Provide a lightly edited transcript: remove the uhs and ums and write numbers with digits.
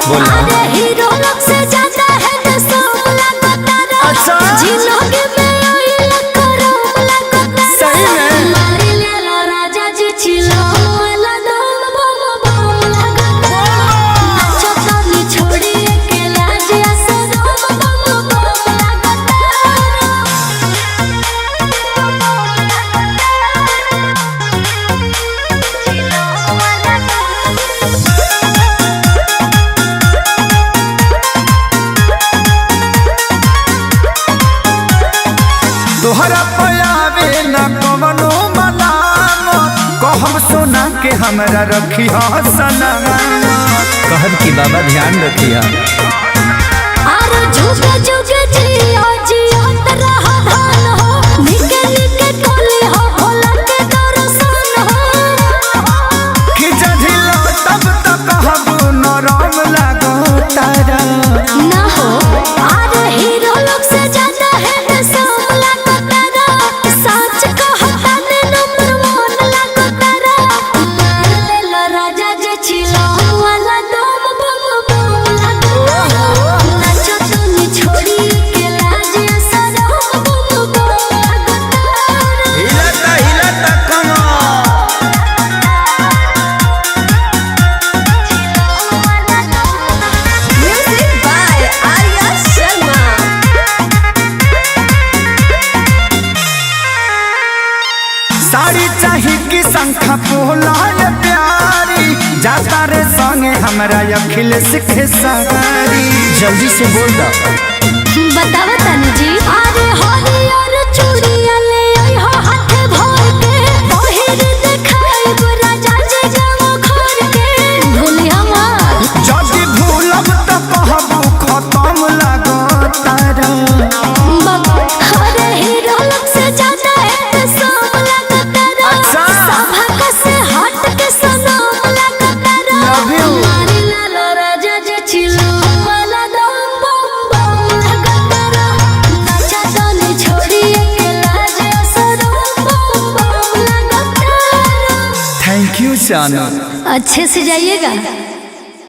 बोला हीरो लोग से ज्यादा है तो सोमला कोतारा। अच्छा जिलोगे में ओइला करम लगता। सही में मारी ले लो राजा जी चिलो वाला दम बम बम लगता। नाचो ताली छोड़ी अकेला जैसे दम बम बम लगता। तोहरा पयावे न कवनो मलाम कहब सोना के हमरा रखी सनम कहब की बाबा ध्यान रखिया। आरो जुगे जुगे जियो जियो तरह धान हो। निके निके टोली हो भोला के दर्शन हो। कि जधिलो तब तक कहब नरम लागो तारा। ना हो आरो हीरो लोग से ज्यादा है सोमला कोतारा। सच कहता ने नंबर 1 लागो तारा। मार ले लो राजा जे छिलो वाला दम बम बम लागो। नाचो तुनी छोड़ी के लाज सरो बम बम लागो। हिलता हिलता कमर Music by Arya Sharma। Sari चाही कि शंखा पोलाल प्यारी जाता रे संगे हमरा अखिलेश के सवारी जल्दी से बोल दा। बतावा तनु जी। अरे हरियर चूड़िया ले आई हो हाथ भर के। पहिर देखाई गो राजा जे जाओ घर के। भूली हमार जदि भूलब त कहबू खत्म लागो तारा। अरे हीरो लोग से ज्यादा है सोमला कोतारा। अच्छा। सभा का से हट के सोमला कोतारा। Love you। मारी ला लो राजा जे छिलो वाला दम बम बम लगतारा। नाचा ताली छोड़ी अकेला जैसे दम बम बम लगतारा। थैंक यू जानू। अच्छे से जाइएगा।